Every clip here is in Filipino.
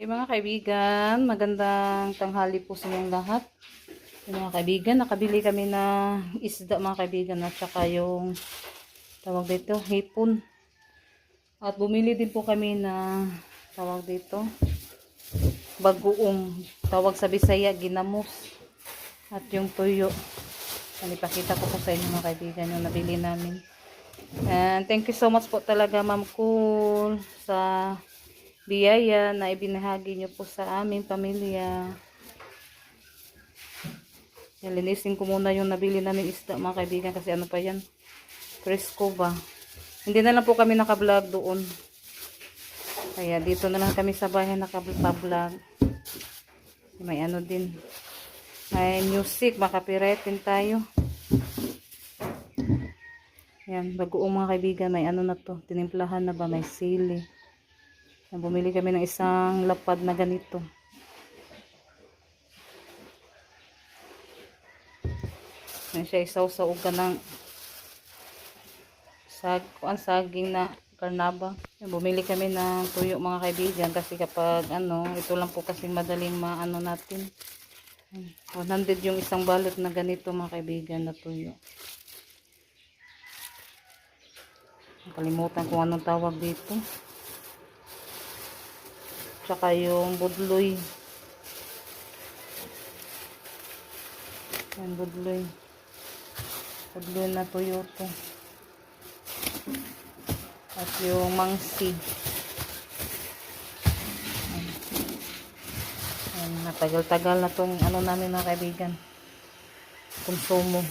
Okay mga kaibigan, magandang tanghali po sa inyong lahat. Mga kaibigan, nakabili kami na isda mga kaibigan at saka yung tawag dito, hipon. At bumili din po kami na tawag dito, bagoong, tawag sa Bisaya, ginamos. At yung tuyo. Ipakita ko po sa inyo mga kaibigan yung nabili namin. And thank you so much po talaga Ma'am Cool sa biyaya na ibinahagi nyo po sa aming pamilya. Linisin ko muna yung nabili namin isda mga kaibigan kasi ano pa yan, presko ba. Hindi na lang po kami naka-vlog doon, kaya dito na lang kami sa bahay naka-vlog. May ano din, may music, makapiratin tayo. Yan, bagoong mga kaibigan, may ano na to, tinimplahan na ba, may sili. Bumili kami ng isang lapad na ganito. Yan siya, isaw-saw ka ng saging na karnaba. Yan, bumili kami ng tuyo mga kaibigan kasi kapag ano, ito lang po kasing madaling maano natin. 100 yung isang balot na ganito mga kaibigan na tuyo. Nakalimutan kung anong tawag dito. Tsaka yung budloy. Yan, budloy. Budloy na tuyo to. At yung mangsi. Yan, natagal-tagal na tong ano namin mga kaibigan. Konsumo.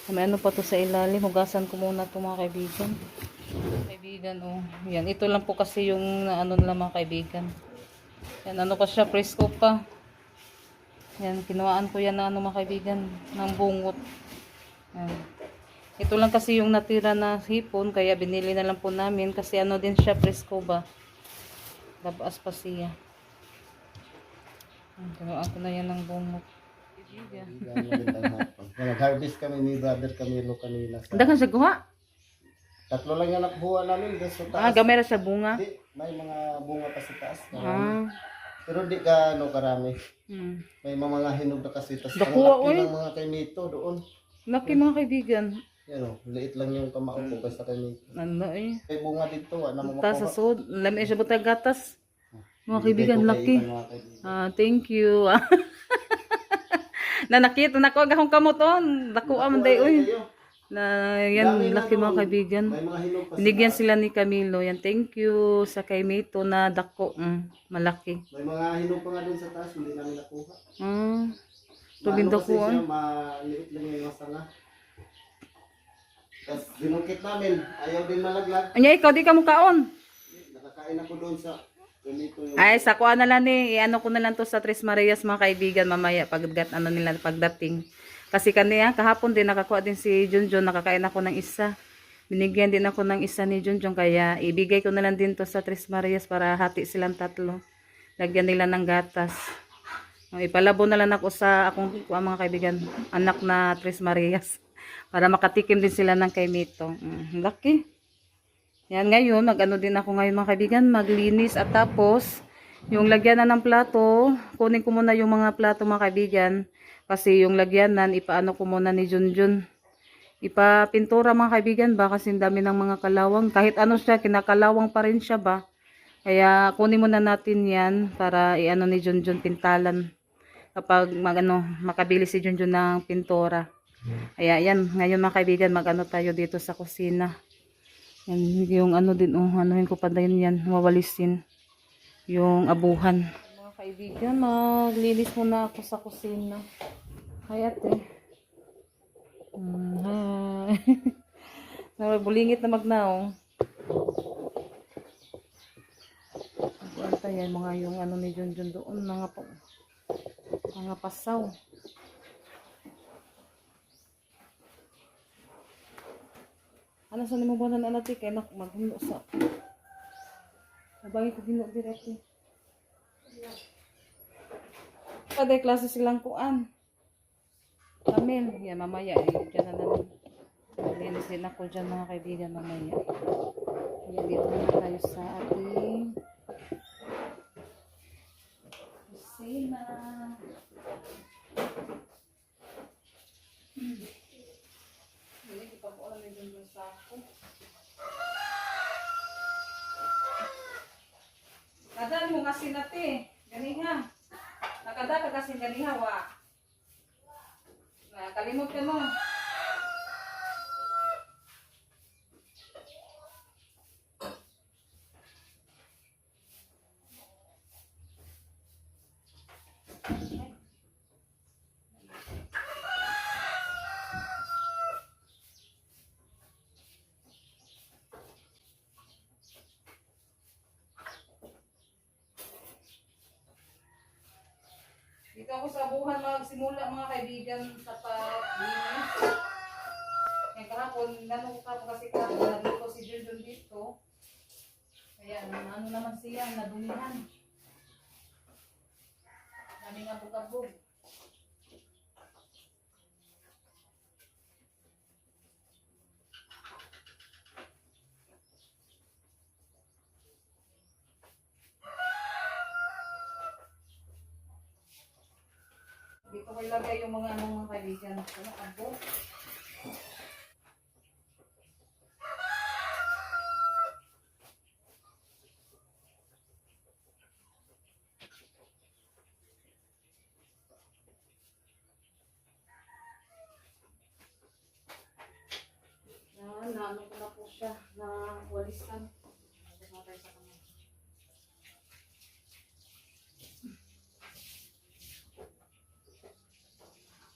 May ano pa to sa ilalim. Hugasan ko muna to mga kaibigan. Kaibigan, oh. Yan, ito lang po kasi yung ano nila mga kaibigan. Yan, ano pa siya, presko pa. Yan, kinuhaan ko yan na ano mga kaibigan, ng bungot. Yan. Ito lang kasi yung natira na hipon, kaya binili na lang po namin kasi ano din siya, presko ba. Labas pa siya. Yan, kinuhaan ko na yan ng bungot. Kaibigan. Nag-harvest kami ni brother Camilo kanina. Dagan sa guha? Tatlo lang yung nakuha namin. Sa taas. Gamay ra sa bunga. Di, may mga bunga pa sa taas. Pero di karami. May mga hinog na kasi. Tas ang laki ng mga kainito doon. Laki mga kaibigan. Yan o, liit lang yung kamao ko kasi kainito. Ano eh. May bunga dito. Tas sa sud, lami siya butag gatas. Mga kaibigan, laki. Thank you. Na nakita na ko akong kamoton. Dako man day oy. Na yan, laki mga kaibigan. Binigyan sila ni Camilo. Yan, thank you sa kay Mito na dako. Malaki. May mga hinog pa nga dun sa taas, hindi namin nakuha. Tubing dako. Maliit lang yung masanga. Tapos dinukit namin, ayaw din malaglag. Anya, ikaw di ka mukaon. Nakakain ako doon sa ganito yung... Ay, sa kuha na lang ni, ano ko na lang to sa Tres Marias mga kaibigan mamaya pagdating. Kasi kaniya, kahapon din nakakuha din si Junjun, nakakain ako ng isa. Binigyan din ako ng isa ni Junjun, kaya ibigay ko na lang din to sa Tres Marias para hati silang tatlo. Lagyan nila ng gatas. Ipalabo na lang ako sa akong mga kaibigan, anak na Tres Marias. Para makatikim din sila ng kay Mito. Laki. Yan ngayon, mag-ano din ako ngayon mga kaibigan, maglinis at tapos, yung lagyan na ng plato, kunin ko muna yung mga plato mga kaibigan. Kasi yung lagyanan, ipaano ko muna ni Junjun. Ipapintura mga kaibigan ba, kasi dami ng mga kalawang. Kahit ano siya, kinakalawang pa rin siya ba. Kaya kunin muna natin yan para iano ni Junjun pintalan. Kapag makabili si Junjun ng pintura. Kaya yan, ngayon mga kaibigan, mag-ano tayo dito sa kusina. Yan, yung ano din, anuhin ko pa din yan, mawalisin. Yung abuhan. Mga kaibigan, maglinis muna ako sa kusina. Hi ate. Hi. Bulingit na magnaong. Yan mga yung ano ni Junjun doon, mga pasaw. Ano sa nimo ba na natin kay maghulo sa. Nabangin ko ginulo direct. Kada klase silang kuan. Amen. Yan, mamaya. Diyan na namin. Linis din ako dyan mga kaibigan mamaya. Kaya dito na tayo sa ating kami na. Hindi pa po alam yung sa ako. Kadal mo kasi nati. Ganiha. Nakada ka kasi ganiha wa. Kalimot ka mo. Dito ako sa buhan magsimula mga kaibigan sa paglinis. Kaya kahapon, ko kahapon kasi kahapon, nandito si Jun dito. Kaya ano naman siya, nadumihan. Daming abog-abog. Dito ko ilagay yung mga mga kaibigan. Ano, abog. Naano ko na po siya, na walisan. Namatay sa kamay.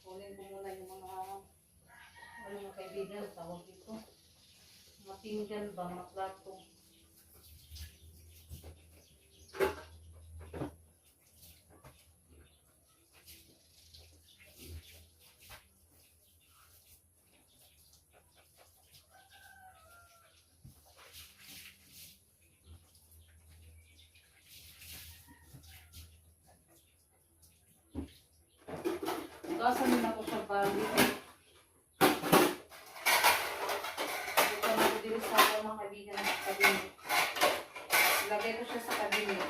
Kunin ko muna yung mga kaibigan, tawag dito. Mga pinggan ba, mga plato. Ugasan nila ko sa bali. Ito na ko dito sa mga kaibigan ng kabinet. Ilagay ko siya sa kabinet.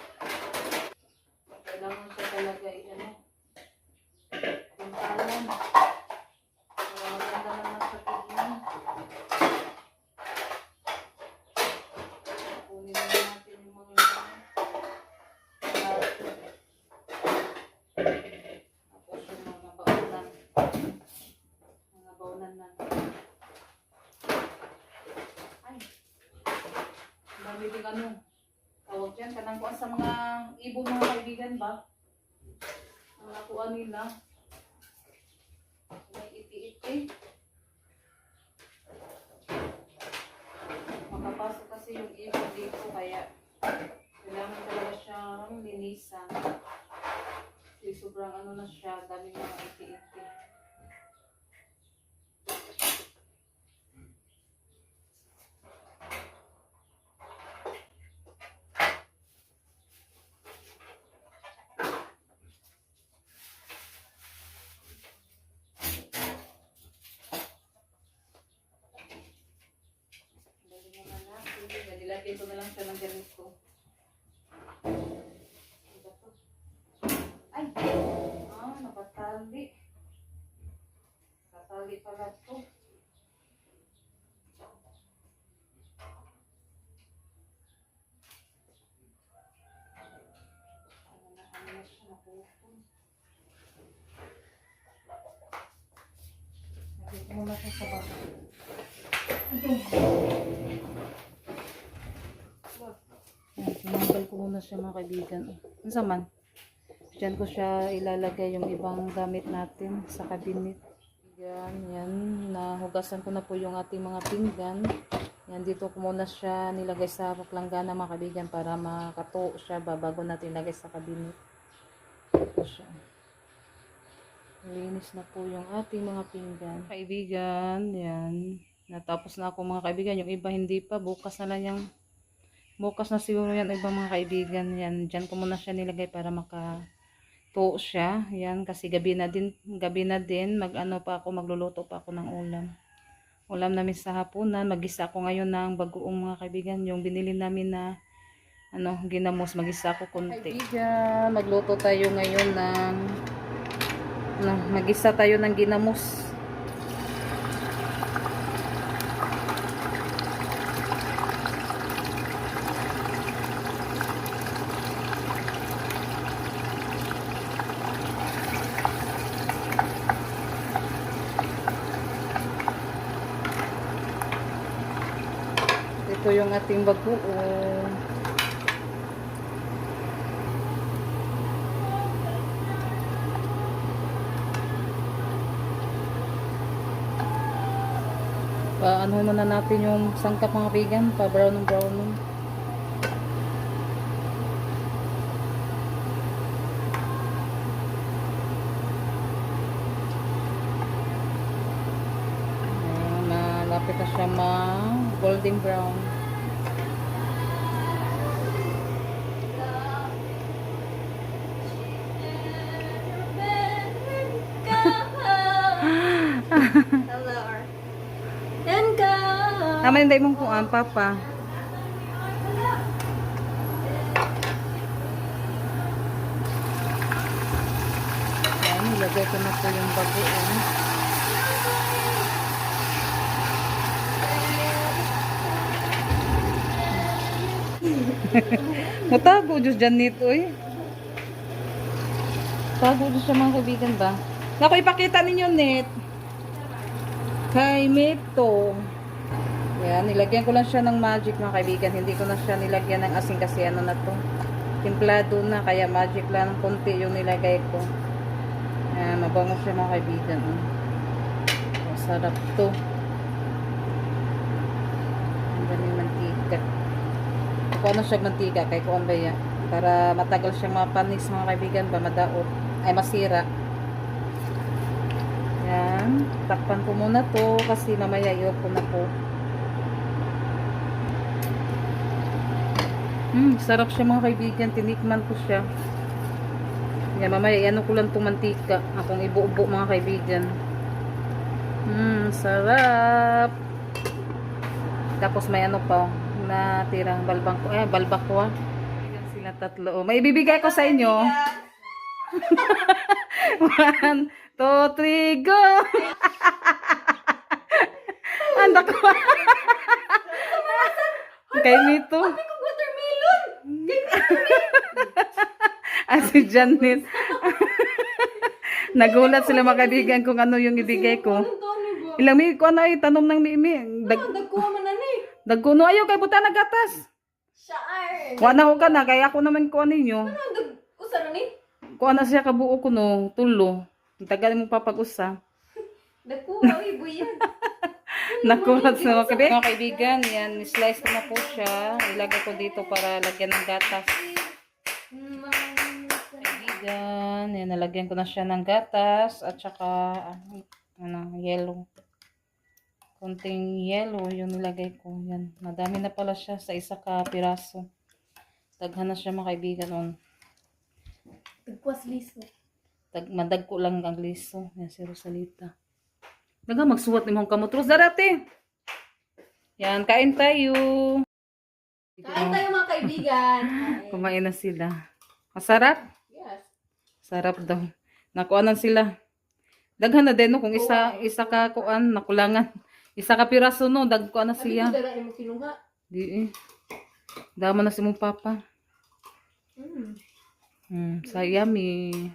Kailangan siya talaga ano. Yung talan. Maganda naman sa tignan. Kunin na natin yung mga baunan na. Ay. Dami din ano. Tawag yan. Kanang kuha sa mga ibong mga kaibigan ba? Ang nakuha nila. May iti-iti. Makapasok kasi yung ibon dito kaya kailangan talaga siyang linisan. Kasi sobrang ano na siya. Dami mga iti-iti. Nilagay ko na lang siya ng ganito. Ay! Nakatali. Nakatali pala ito. Ano na siya napupon. Nagay ko muna siya sa baba. Tinanggal ko muna siya mga kaibigan. Ano saman? Diyan ko siya ilalagay yung ibang gamit natin sa cabinet. Yan. Nahugasan ko na po yung ating mga pinggan. Yan, dito ko muna siya nilagay sa palanggana mga kaibigan para makatuo siya bago natin ilagay sa cabinet. Ito siya. Linis na po yung ating mga pinggan. Kaibigan, yan. Natapos na ako mga kaibigan. Yung iba hindi pa. Bukas na siguro yan ibang mga kaibigan. Yan, dyan ko muna siya nilagay para makatuo siya. Yan, kasi gabi na din. Magluluto pa ako ng ulam. Ulam namin sa hapunan. Mag-isa ako ngayon ng bagoong mga kaibigan. Yung binili namin na ginamos, magisa ko konti. Kaibigan, magluto tayo ngayon ng magisa tayo ng ginamos. Ito yung ating bagoong. Ano muna natin yung sangkap mga kaibigan, pa brown. Malapit na siya golden brown. Tama yung day mong kuhaan, Papa. Ayan, nilagay ko na po yung bagoong. Matago Diyos dyan nito eh. Tago Diyos sa mga kaibigan ba? Naku, ipakita ninyo net. Kay Mito. Yan, nilagyan ko lang siya ng magic mga kaibigan. Hindi ko na siya nilagyan ng asin kasi ano na to. Timplado na, kaya magic lang ng konti yung nilagay ko. Yan, mabango siya mga kaibigan. Masarap to. Ang dami mantika. Kung ano siya mantika, kay kuan ba yan? Para matagal siyang mapanis mga kaibigan ba, madaot. Ay, masira. Yan. Takpan ko muna to kasi mamaya iwan ko na po. Sarap siya mga kaibigan. Tinikman ko siya. Yan, mamaya ano ko lang itong mantika. Akong ibu-ubo mga kaibigan. Sarap. Tapos may ano pa na tirang balbakwa. Sila tatlo. May ibibigay ko sa inyo. 1, 2, 3, go! Anda ko. Kay Mito. Si Janet. Nagulat sila mga kaibigan kung ano yung ibigay ko. Ilang mi ko na tanom ng mimi. Dagko no ayo kay buta nagatas. Wa na ko kana kay ako naman ko ninyo. Usa na ni? Kuha na siya kabuo ko no, tulo. Tagal mo papag-usa. Dagko ay buyan. Nakulat sa mga kaibigan. Yan, slice ko na po siya. Ilagay ko dito para lagyan ng gatas. Kaibigan, yan, nalagyan ko na siya ng gatas at saka yellow. Konting yellow yung nilagay ko. Yan, madami na pala siya sa isa ka piraso. Daghan na siya mga kaibigan. Tagkwas liso. Madagko lang ang liso. Yan si Rosalita. Naga magsuwat ni mong kamotros darate. Yan, kain tayo. Kain tayo mga kaibigan. Kumain na sila. Masarap? Yes. Sarap daw. Nakuanan sila. Daghan na din no kung isa ka kuan nakulangan. Isa ka piraso no, dagkuan na siya. Abi ko dara mo kinuha. Di eh. Dama na si mong papa. Sa yummy.